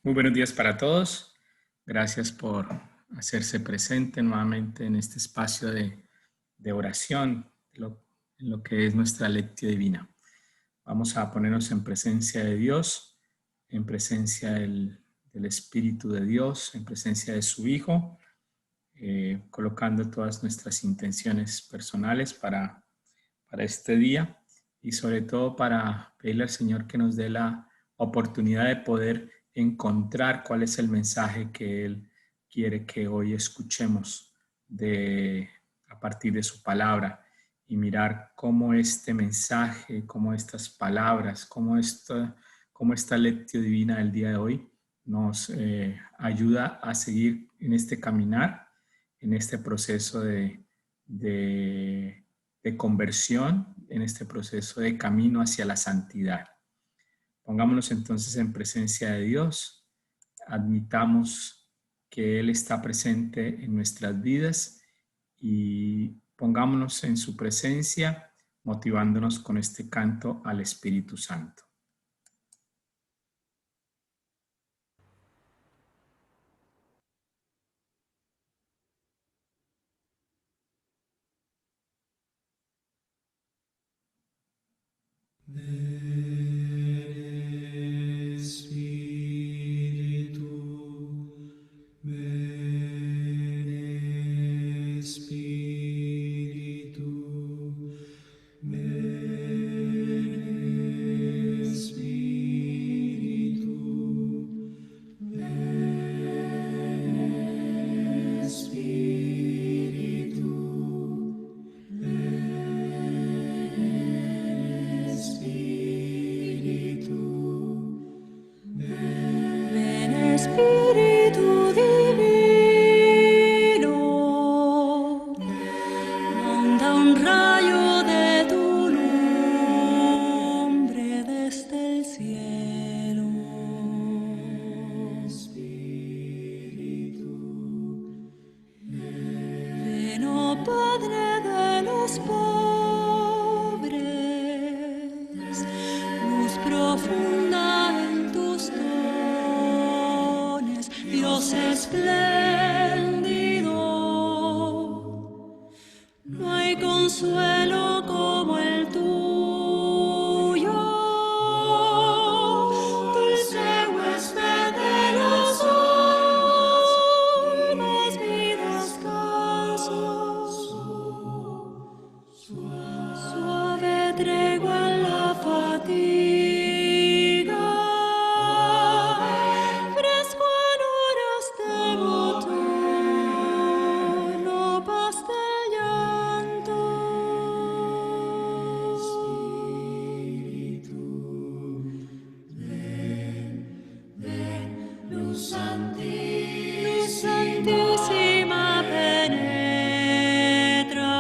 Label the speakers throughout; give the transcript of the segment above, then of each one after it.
Speaker 1: Muy buenos días para todos. Gracias por hacerse presente nuevamente en este espacio de oración, en lo que es nuestra lectio divina. Vamos a ponernos en presencia de Dios, en presencia del Espíritu de Dios, en presencia de su Hijo, colocando todas nuestras intenciones personales para este día y sobre todo para pedirle al Señor que nos dé la oportunidad de poder encontrar cuál es el mensaje que Él quiere que hoy escuchemos a partir de su palabra y mirar cómo este mensaje, cómo estas palabras, cómo esta lectio divina del día de hoy nos ayuda a seguir en este caminar, en este proceso de conversión, en este proceso de camino hacia la santidad. Pongámonos entonces en presencia de Dios, admitamos que Él está presente en nuestras vidas y pongámonos en su presencia, motivándonos con este canto al Espíritu Santo.
Speaker 2: Espíritu divino, manda un rayo de tu nombre desde el cielo. Ven, oh Padre de los pobres, luz profunda en tus dones, Dios espléndido. No hay consuelo como el tuyo, dulce huésped de los almas, mi descanso, suave tregua en la fatiga, fresco en horas de otoño, paz del llanto. Luz santísima penetra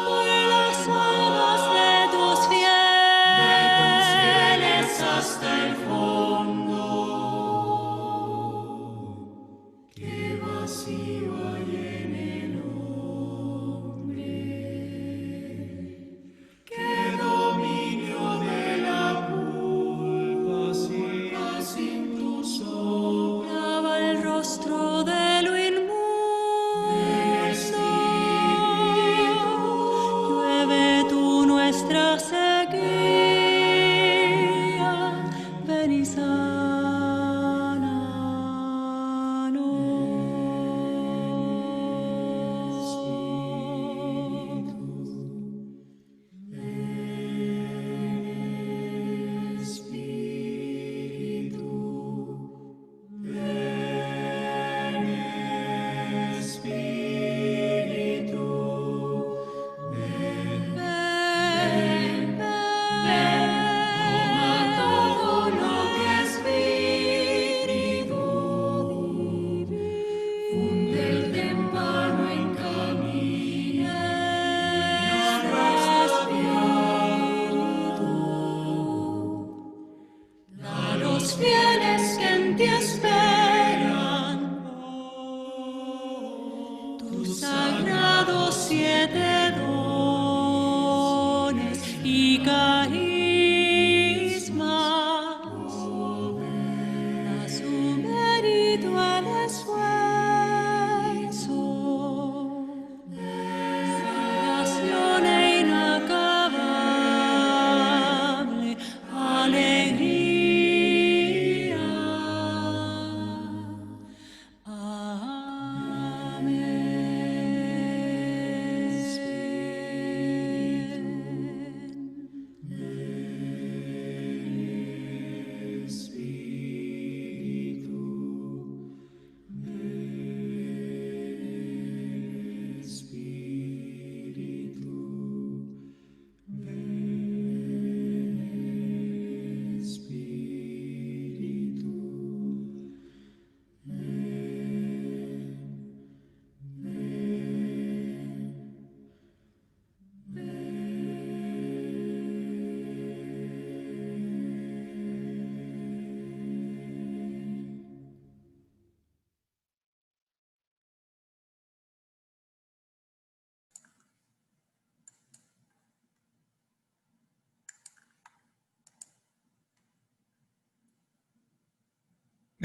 Speaker 2: por las almas de tus fieles hasta el fondo. Qué vacío hay en el hombre, qué dominio de la culpa sin tu sombra. Lava el rostro de lo inmundo, llueve tú nuestra sequía, ven y sánanos.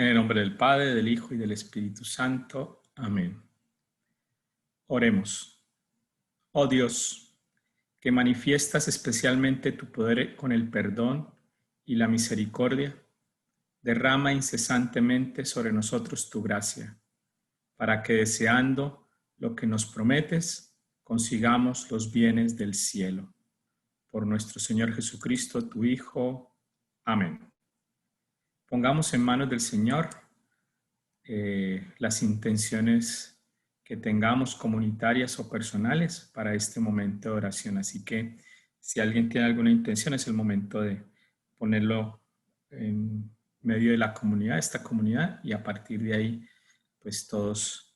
Speaker 1: En el nombre del Padre, del Hijo y del Espíritu Santo. Amén. Oremos. Oh Dios, que manifiestas especialmente tu poder con el perdón y la misericordia, derrama incesantemente sobre nosotros tu gracia, para que deseando lo que nos prometes, consigamos los bienes del cielo. Por nuestro Señor Jesucristo, tu Hijo. Amén. Pongamos en manos del Señor las intenciones que tengamos comunitarias o personales para este momento de oración. Así que si alguien tiene alguna intención, es el momento de ponerlo en medio de la comunidad, esta comunidad, y a partir de ahí, pues todos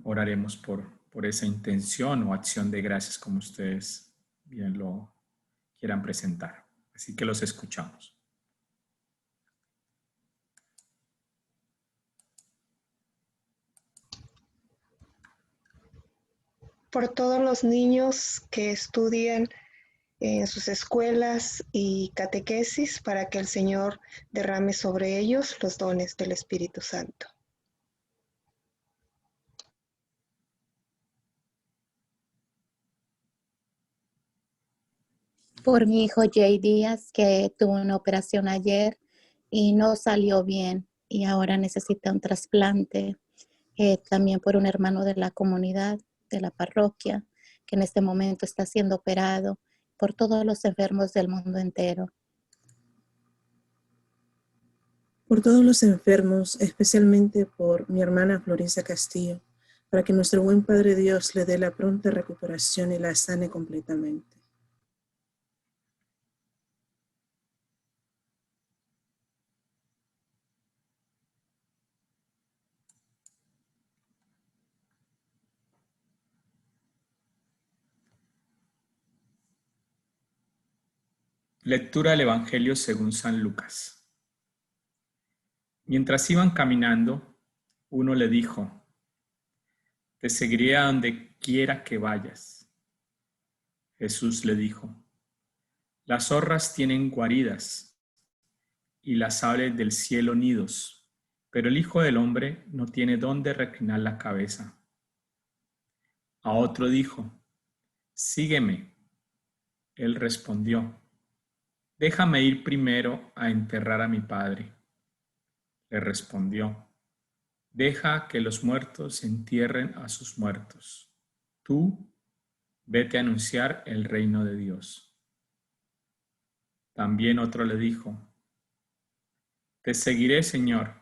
Speaker 1: oraremos por esa intención o acción de gracias, como ustedes bien lo quieran presentar. Así que los escuchamos.
Speaker 3: Por todos los niños que estudian en sus escuelas y catequesis, para que el Señor derrame sobre ellos los dones del Espíritu Santo.
Speaker 4: Por mi hijo Jay Díaz, que tuvo una operación ayer y no salió bien y ahora necesita un trasplante. También por un hermano de la comunidad, de la parroquia, que en este momento está siendo operado, por todos los enfermos del mundo entero.
Speaker 5: Por todos los enfermos, especialmente por mi hermana Florencia Castillo, para que nuestro buen Padre Dios le dé la pronta recuperación y la sane completamente.
Speaker 1: Lectura del Evangelio según San Lucas. Mientras iban caminando, uno le dijo: te seguiré a donde quiera que vayas. Jesús le dijo: las zorras tienen guaridas y las aves del cielo nidos, pero el Hijo del Hombre no tiene dónde reclinar la cabeza. A otro dijo: sígueme. Él respondió: déjame ir primero a enterrar a mi padre. Le respondió: deja que los muertos entierren a sus muertos. Tú vete a anunciar el reino de Dios. También otro le dijo: te seguiré, Señor,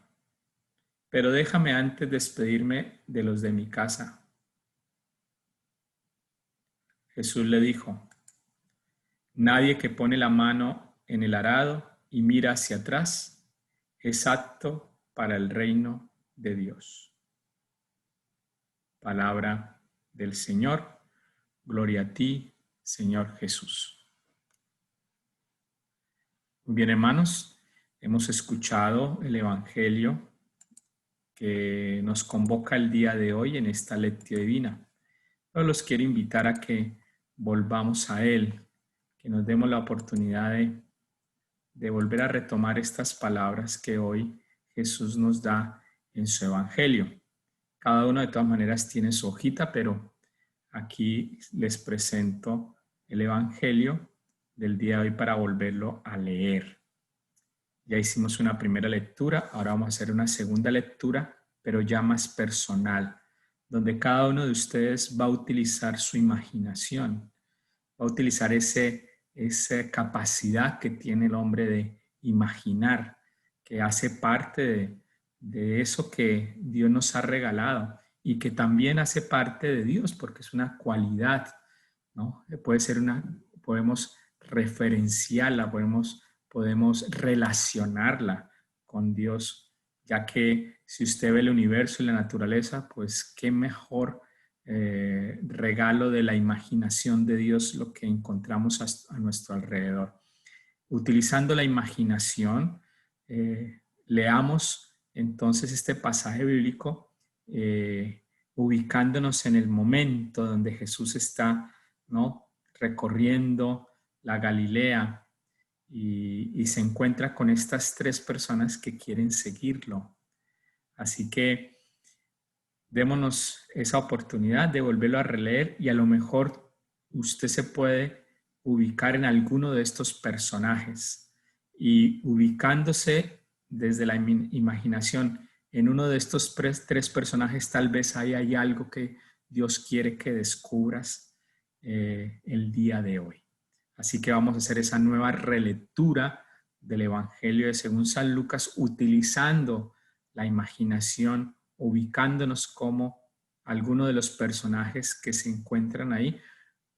Speaker 1: pero déjame antes despedirme de los de mi casa. Jesús le dijo: nadie que pone la mano en el arado y mira hacia atrás es apto para el reino de Dios. Palabra del Señor. Gloria a ti, Señor Jesús. Muy bien, hermanos, hemos escuchado el Evangelio que nos convoca el día de hoy en esta lectio divina. Yo los quiero invitar a que volvamos a él, que nos demos la oportunidad de volver a retomar estas palabras que hoy Jesús nos da en su Evangelio. Cada uno de todas maneras tiene su hojita, pero aquí les presento el Evangelio del día de hoy para volverlo a leer. Ya hicimos una primera lectura, ahora vamos a hacer una segunda lectura, pero ya más personal, donde cada uno de ustedes va a utilizar su imaginación, va a utilizar esa capacidad que tiene el hombre de imaginar, que hace parte de eso que Dios nos ha regalado y que también hace parte de Dios, porque es una cualidad, ¿no? Podemos referenciarla, podemos relacionarla con Dios, ya que si usted ve el universo y la naturaleza, pues qué mejor regalo de la imaginación de Dios lo que encontramos a nuestro alrededor. Utilizando la imaginación, leamos entonces este pasaje bíblico ubicándonos en el momento donde Jesús está, ¿no?, recorriendo la Galilea y se encuentra con estas 3 personas que quieren seguirlo. Así que démonos esa oportunidad de volverlo a releer y a lo mejor usted se puede ubicar en alguno de estos personajes y ubicándose desde la imaginación en uno de estos 3 personajes, tal vez ahí hay algo que Dios quiere que descubras el día de hoy. Así que vamos a hacer esa nueva relectura del Evangelio de según San Lucas utilizando la imaginación, ubicándonos como alguno de los personajes que se encuentran ahí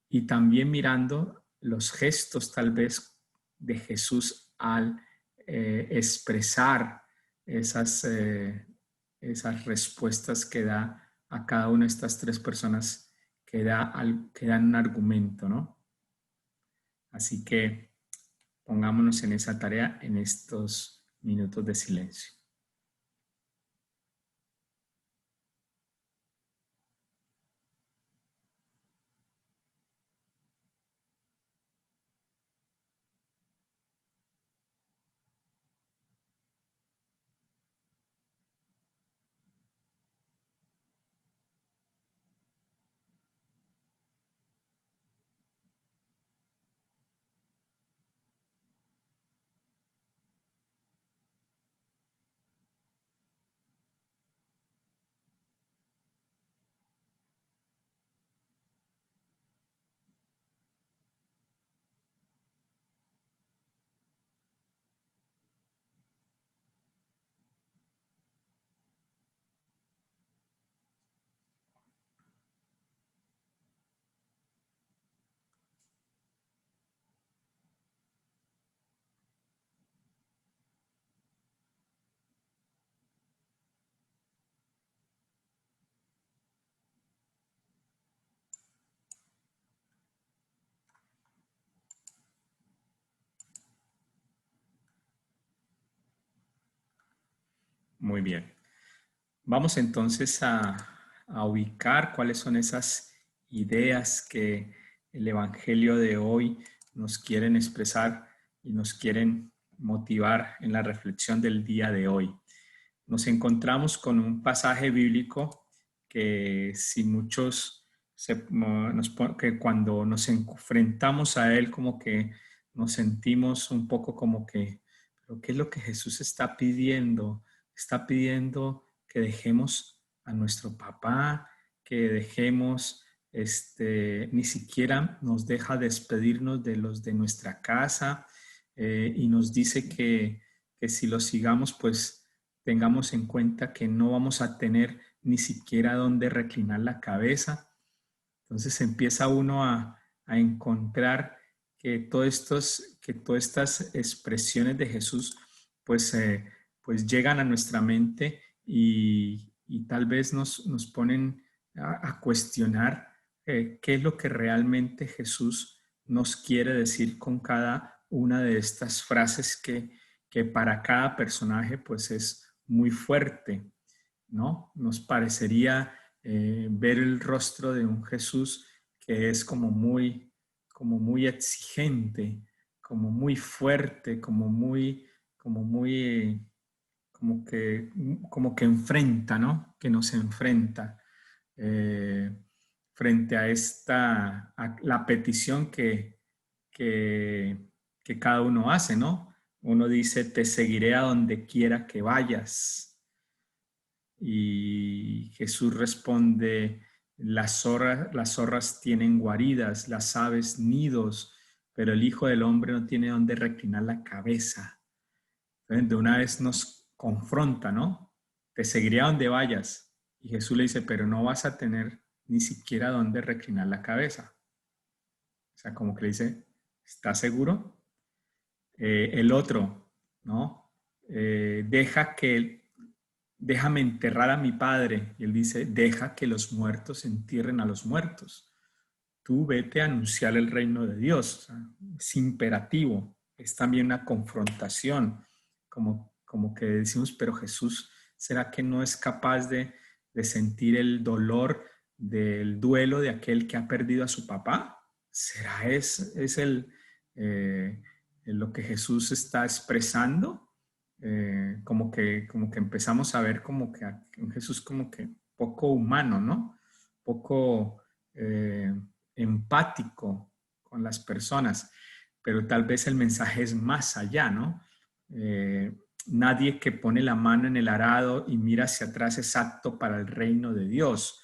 Speaker 1: y también mirando los gestos tal vez de Jesús al expresar esas respuestas que da a cada una de estas 3 personas que dan un argumento, ¿no? Así que pongámonos en esa tarea en estos minutos de silencio. Muy bien. Vamos entonces a ubicar cuáles son esas ideas que el Evangelio de hoy nos quieren expresar y nos quieren motivar en la reflexión del día de hoy. Nos encontramos con un pasaje bíblico que si muchos que cuando nos enfrentamos a él como que nos sentimos un poco como que, ¿pero qué es lo que Jesús está pidiendo? Está pidiendo que dejemos a nuestro papá, que dejemos, ni siquiera nos deja despedirnos de los de nuestra casa y nos dice que si lo sigamos, pues tengamos en cuenta que no vamos a tener ni siquiera donde reclinar la cabeza. Entonces empieza uno a encontrar que todas estas expresiones de Jesús, pues llegan a nuestra mente y tal vez nos ponen a cuestionar qué es lo que realmente Jesús nos quiere decir con cada una de estas frases que para cada personaje pues es muy fuerte, ¿no? Nos parecería ver el rostro de un Jesús que es como muy exigente, como muy fuerte, como que enfrenta, ¿no? Que nos enfrenta frente a la petición que cada uno hace, ¿no? Uno dice, te seguiré a donde quiera que vayas. Y Jesús responde, las zorras tienen guaridas, las aves nidos, pero el Hijo del Hombre no tiene donde reclinar la cabeza. Entonces, de una vez nos confronta, ¿no? Te seguiré a donde vayas. Y Jesús le dice, pero no vas a tener ni siquiera donde reclinar la cabeza. O sea, como que le dice, ¿estás seguro? El otro, ¿no? Déjame enterrar a mi padre. Y él dice, deja que los muertos entierren a los muertos. Tú vete a anunciar el reino de Dios. O sea, es imperativo, es también una confrontación, como que decimos, pero Jesús, ¿será que no es capaz de sentir el dolor del duelo de aquel que ha perdido a su papá? ¿Será es lo que Jesús está expresando, como que empezamos a ver como que a un Jesús como que poco humano, ¿no? Poco empático con las personas, pero tal vez el mensaje es más allá, ¿no? Nadie que pone la mano en el arado y mira hacia atrás es apto para el reino de Dios,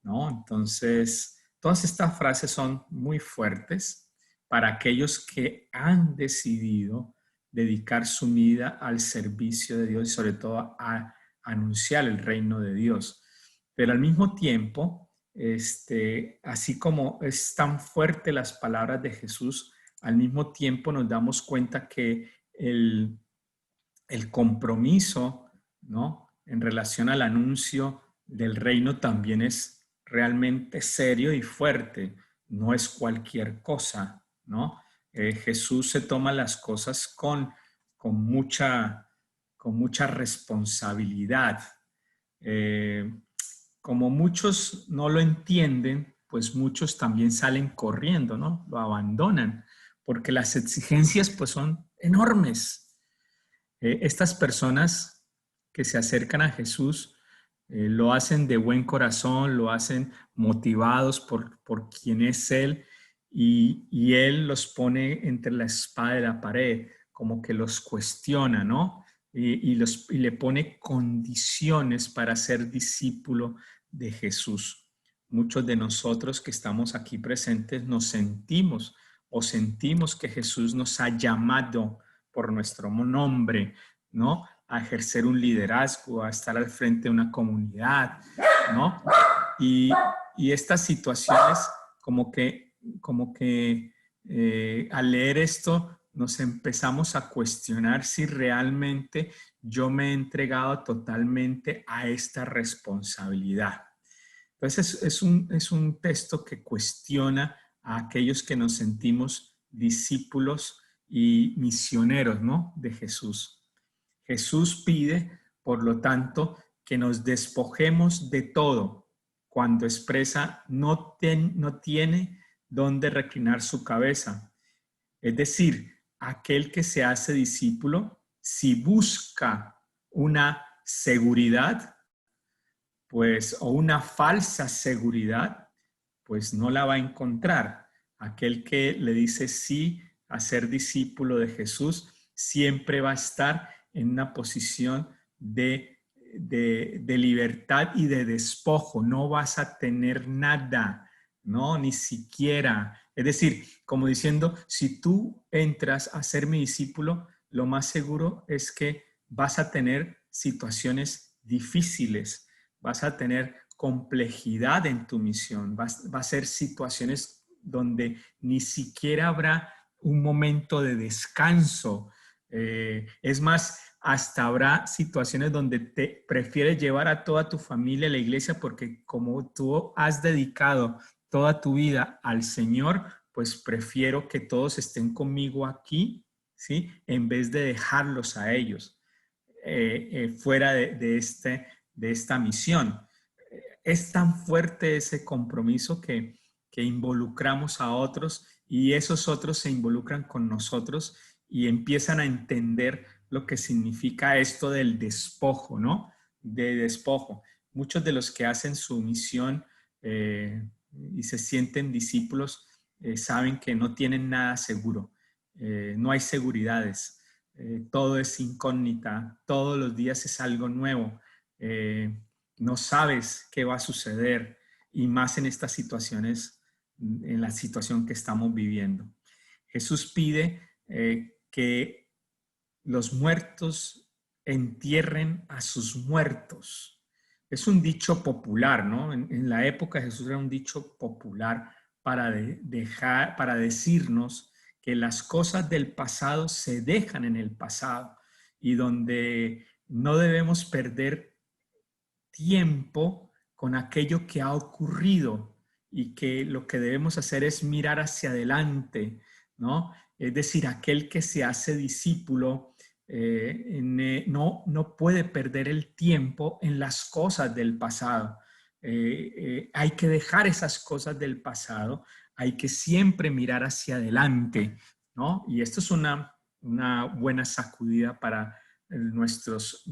Speaker 1: ¿no? Entonces, todas estas frases son muy fuertes para aquellos que han decidido dedicar su vida al servicio de Dios y sobre todo a anunciar el reino de Dios. Pero al mismo tiempo, así como es tan fuerte las palabras de Jesús, al mismo tiempo nos damos cuenta que el compromiso, ¿no?, en relación al anuncio del reino también es realmente serio y fuerte, no es cualquier cosa, ¿no? Jesús se toma las cosas con mucha responsabilidad. Como muchos no lo entienden, pues muchos también salen corriendo, ¿no? Lo abandonan, porque las exigencias pues son enormes. Estas personas que se acercan a Jesús lo hacen de buen corazón, lo hacen motivados por quién es Él y Él los pone entre la espada y la pared, como que los cuestiona, ¿no? Y le pone condiciones para ser discípulo de Jesús. Muchos de nosotros que estamos aquí presentes nos sentimos que Jesús nos ha llamado por nuestro nombre, ¿no? A ejercer un liderazgo, a estar al frente de una comunidad, ¿no? Y estas situaciones como que al leer esto nos empezamos a cuestionar si realmente yo me he entregado totalmente a esta responsabilidad. Entonces es un texto que cuestiona a aquellos que nos sentimos discípulos y misioneros, ¿no?, de Jesús. Jesús pide, por lo tanto, que nos despojemos de todo cuando expresa no tiene dónde reclinar su cabeza. Es decir, aquel que se hace discípulo, si busca una seguridad, pues, o una falsa seguridad, pues no la va a encontrar. Aquel que le dice sí a ser discípulo de Jesús siempre va a estar en una posición de libertad y de despojo. No vas a tener nada, no, ni siquiera. Es decir, como diciendo, si tú entras a ser mi discípulo, lo más seguro es que vas a tener situaciones difíciles, vas a tener complejidad en tu misión, va a ser situaciones donde ni siquiera habrá un momento de descanso. Es más, hasta habrá situaciones donde te prefieres llevar a toda tu familia a la iglesia porque como tú has dedicado toda tu vida al Señor, pues prefiero que todos estén conmigo aquí, ¿sí?, en vez de dejarlos a ellos fuera de esta misión. Es tan fuerte ese compromiso que involucramos a otros y esos otros se involucran con nosotros y empiezan a entender lo que significa esto del despojo, ¿no? De despojo. Muchos de los que hacen su misión y se sienten discípulos saben que no tienen nada seguro. No hay seguridades. Todo es incógnita. Todos los días es algo nuevo. No sabes qué va a suceder y más en estas situaciones, en la situación que estamos viviendo. Jesús pide que los muertos entierren a sus muertos. Es un dicho popular, ¿no? En la época de Jesús era un dicho popular para decirnos que las cosas del pasado se dejan en el pasado y donde no debemos perder tiempo con aquello que ha ocurrido y que lo que debemos hacer es mirar hacia adelante, ¿no? Es decir, aquel que se hace discípulo no puede perder el tiempo en las cosas del pasado. Hay que dejar esas cosas del pasado, hay que siempre mirar hacia adelante, ¿no? Y esto es una una buena sacudida para nuestros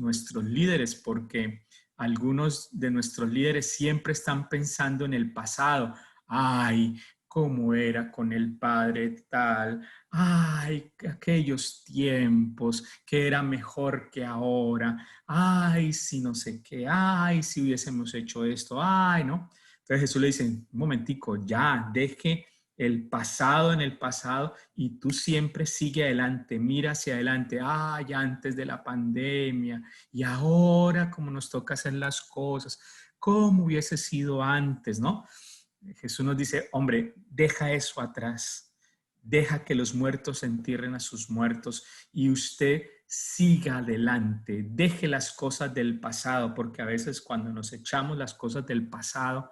Speaker 1: líderes, porque algunos de nuestros líderes siempre están pensando en el pasado. Ay, cómo era con el padre tal. Ay, aquellos tiempos que era mejor que ahora. Ay, si no sé qué. Ay, si hubiésemos hecho esto. Ay, ¿no? Entonces Jesús le dice, un momentico, ya, deje el pasado en el pasado y tú siempre sigue adelante, mira hacia adelante. Ay, antes de la pandemia y ahora cómo nos toca hacer las cosas, cómo hubiese sido antes, ¿no? Jesús nos dice, hombre, deja eso atrás, deja que los muertos entierren a sus muertos y usted siga adelante, deje las cosas del pasado, porque a veces cuando nos echamos las cosas del pasado,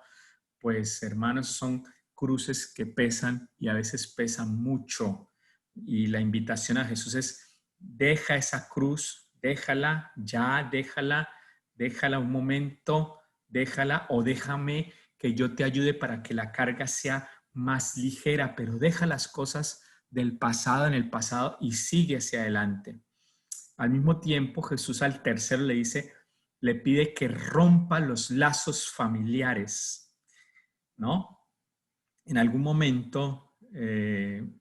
Speaker 1: pues hermanos, son cruces que pesan y a veces pesan mucho. Y la invitación a Jesús es, deja esa cruz, déjala, ya, déjala un momento, déjala o déjame que yo te ayude para que la carga sea más ligera, pero deja las cosas del pasado en el pasado y sigue hacia adelante. Al mismo tiempo, Jesús al tercero le dice, le pide que rompa los lazos familiares, ¿no? En algún momento, en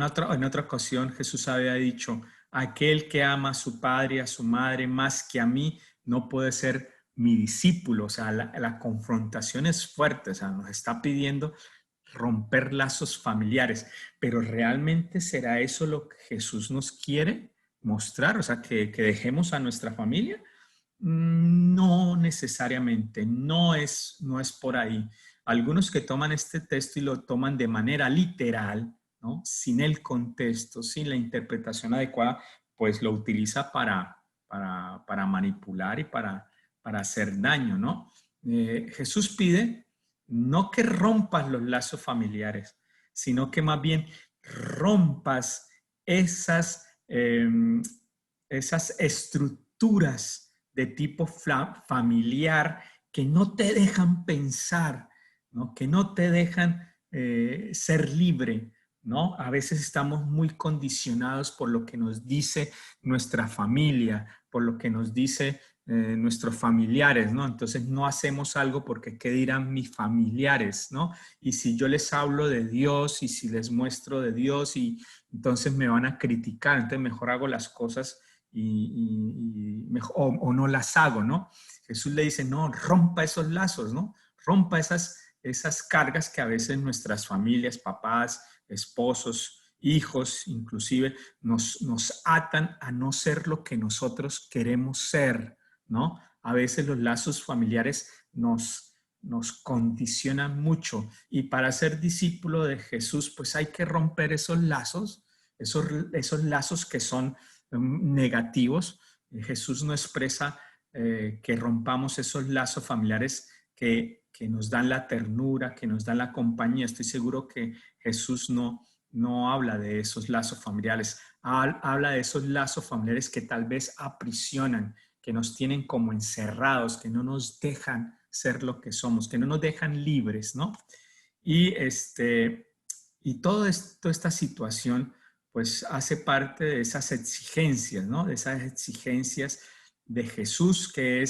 Speaker 1: otra ocasión, Jesús había dicho, aquel que ama a su padre y a su madre más que a mí, no puede ser mi discípulo. O sea, la confrontación es fuerte, o sea, nos está pidiendo romper lazos familiares, pero ¿realmente será eso lo que Jesús nos quiere mostrar? O sea, que dejemos a nuestra familia. No necesariamente, no es por ahí. Algunos que toman este texto y lo toman de manera literal, ¿no? Sin el contexto, sin la interpretación adecuada, pues lo utiliza para manipular y para hacer daño, ¿no? Jesús pide no que rompas los lazos familiares, sino que más bien rompas esas estructuras de tipo familiar que no te dejan pensar, ¿no? Que no te dejan ser libre, ¿no? A veces estamos muy condicionados por lo que nos dice nuestra familia, por lo que nos dice nuestros familiares, ¿no? Entonces no hacemos algo porque ¿qué dirán mis familiares, ¿no? Y si yo les hablo de Dios y si les muestro de Dios y entonces me van a criticar, entonces mejor hago las cosas o no las hago, ¿no? Jesús le dice, no, rompa esos lazos, ¿no? Rompa esas cargas que a veces nuestras familias, papás, esposos, hijos, inclusive, nos atan a no ser lo que nosotros queremos ser, ¿no? A veces los lazos familiares nos condicionan mucho y para ser discípulo de Jesús, pues hay que romper esos lazos, esos lazos que son negativos. Jesús no expresa que rompamos esos lazos familiares que nos dan la ternura, que nos dan la compañía. Estoy seguro que Jesús no habla de esos lazos familiares, habla de esos lazos familiares que tal vez aprisionan, que nos tienen como encerrados, que no nos dejan ser lo que somos, que no nos dejan libres, ¿no? Y toda esta situación pues hace parte de esas exigencias, ¿no? De esas exigencias de Jesús que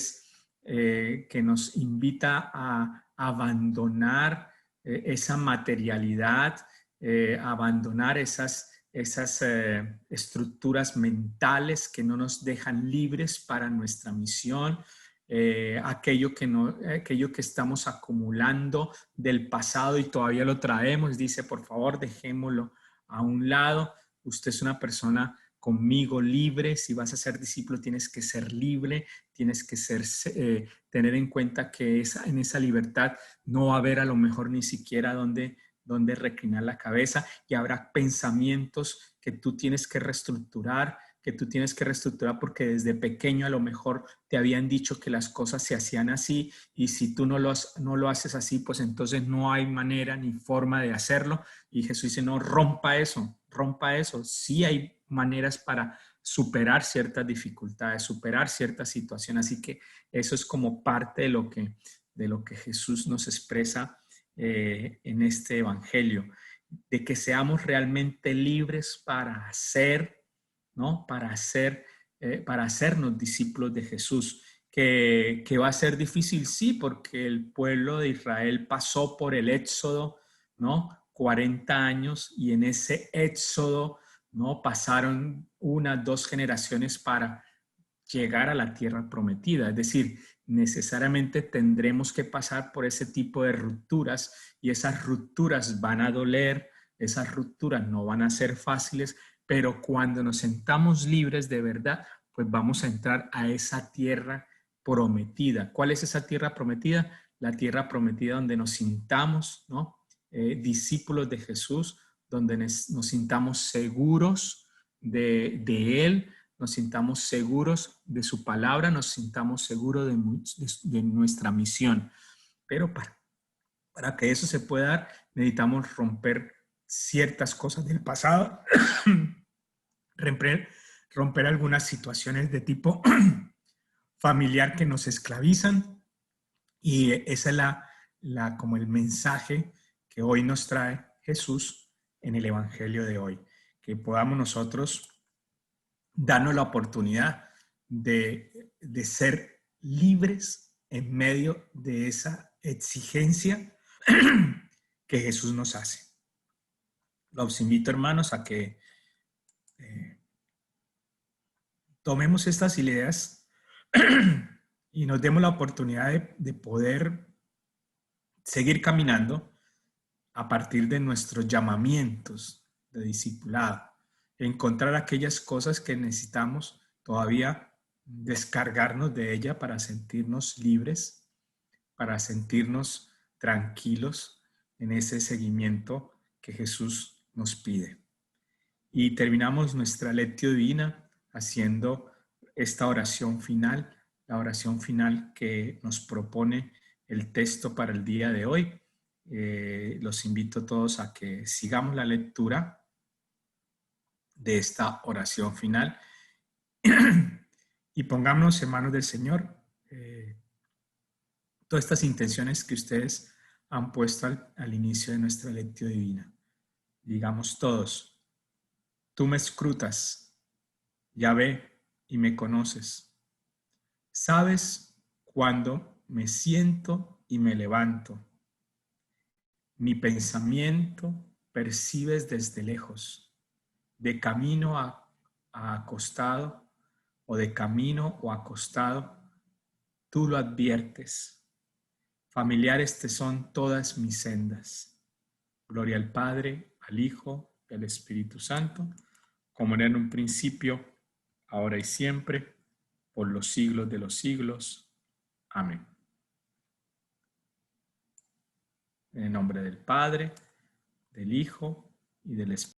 Speaker 1: nos invita a abandonar esa materialidad, abandonar esas estructuras mentales que no nos dejan libres para nuestra misión, aquello que estamos acumulando del pasado y todavía lo traemos. Dice, por favor, dejémoslo a un lado. Usted es una persona conmigo libre. Si vas a ser discípulo, tienes que ser libre, tienes que tener en cuenta que en esa libertad no va a haber a lo mejor ni siquiera donde reclinar la cabeza y habrá pensamientos que tú tienes que reestructurar, porque desde pequeño a lo mejor te habían dicho que las cosas se hacían así y si tú no lo haces así, pues entonces no hay manera ni forma de hacerlo. Y Jesús dice, no, rompa eso. Sí hay maneras para superar ciertas dificultades, superar ciertas situaciones. Así que eso es como parte de lo que Jesús nos expresa en este evangelio. de que seamos realmente libres para hacer, ¿no? Para hacernos discípulos de Jesús. Que va a ser difícil, sí, porque el pueblo de Israel pasó por el éxodo, ¿no? 40 años, y en ese éxodo, ¿no? Pasaron 2 generaciones para llegar a la tierra prometida. Es decir, necesariamente tendremos que pasar por ese tipo de rupturas, y esas rupturas van a doler, esas rupturas no van a ser fáciles, pero cuando nos sentamos libres de verdad, pues vamos a entrar a esa tierra prometida. ¿Cuál es esa tierra prometida? La tierra prometida donde nos sintamos, ¿no? Discípulos de Jesús, donde nos sintamos seguros de Él, nos sintamos seguros de su palabra, nos sintamos seguros de nuestra misión. Pero para que eso se pueda dar, necesitamos romper ciertas cosas del pasado, romper algunas situaciones de tipo familiar que nos esclavizan, y esa es como el mensaje que hoy nos trae Jesús en el Evangelio de hoy, que podamos nosotros darnos la oportunidad de ser libres en medio de esa exigencia que Jesús nos hace. Los invito, hermanos, a que tomemos estas ideas y nos demos la oportunidad de poder seguir caminando a partir de nuestros llamamientos de discipulado, encontrar aquellas cosas que necesitamos todavía descargarnos de ella para sentirnos libres, para sentirnos tranquilos en ese seguimiento que Jesús nos pide. Y terminamos nuestra lectio divina haciendo esta oración final, la oración final que nos propone el texto para el día de hoy. Los invito a todos a que sigamos la lectura de esta oración final y pongámonos en manos del Señor todas estas intenciones que ustedes han puesto al inicio de nuestra lectio divina. Digamos todos: tú me escrutas, Yahvé, y me conoces. Sabes cuándo me siento y me levanto. Mi pensamiento percibes desde lejos, de camino a acostado, o de camino o acostado, tú lo adviertes. Familiares te son todas mis sendas. Gloria al Padre, al Hijo y al Espíritu Santo, como era en un principio, ahora y siempre, por los siglos de los siglos. Amén. En el nombre del Padre, del Hijo y del Espíritu.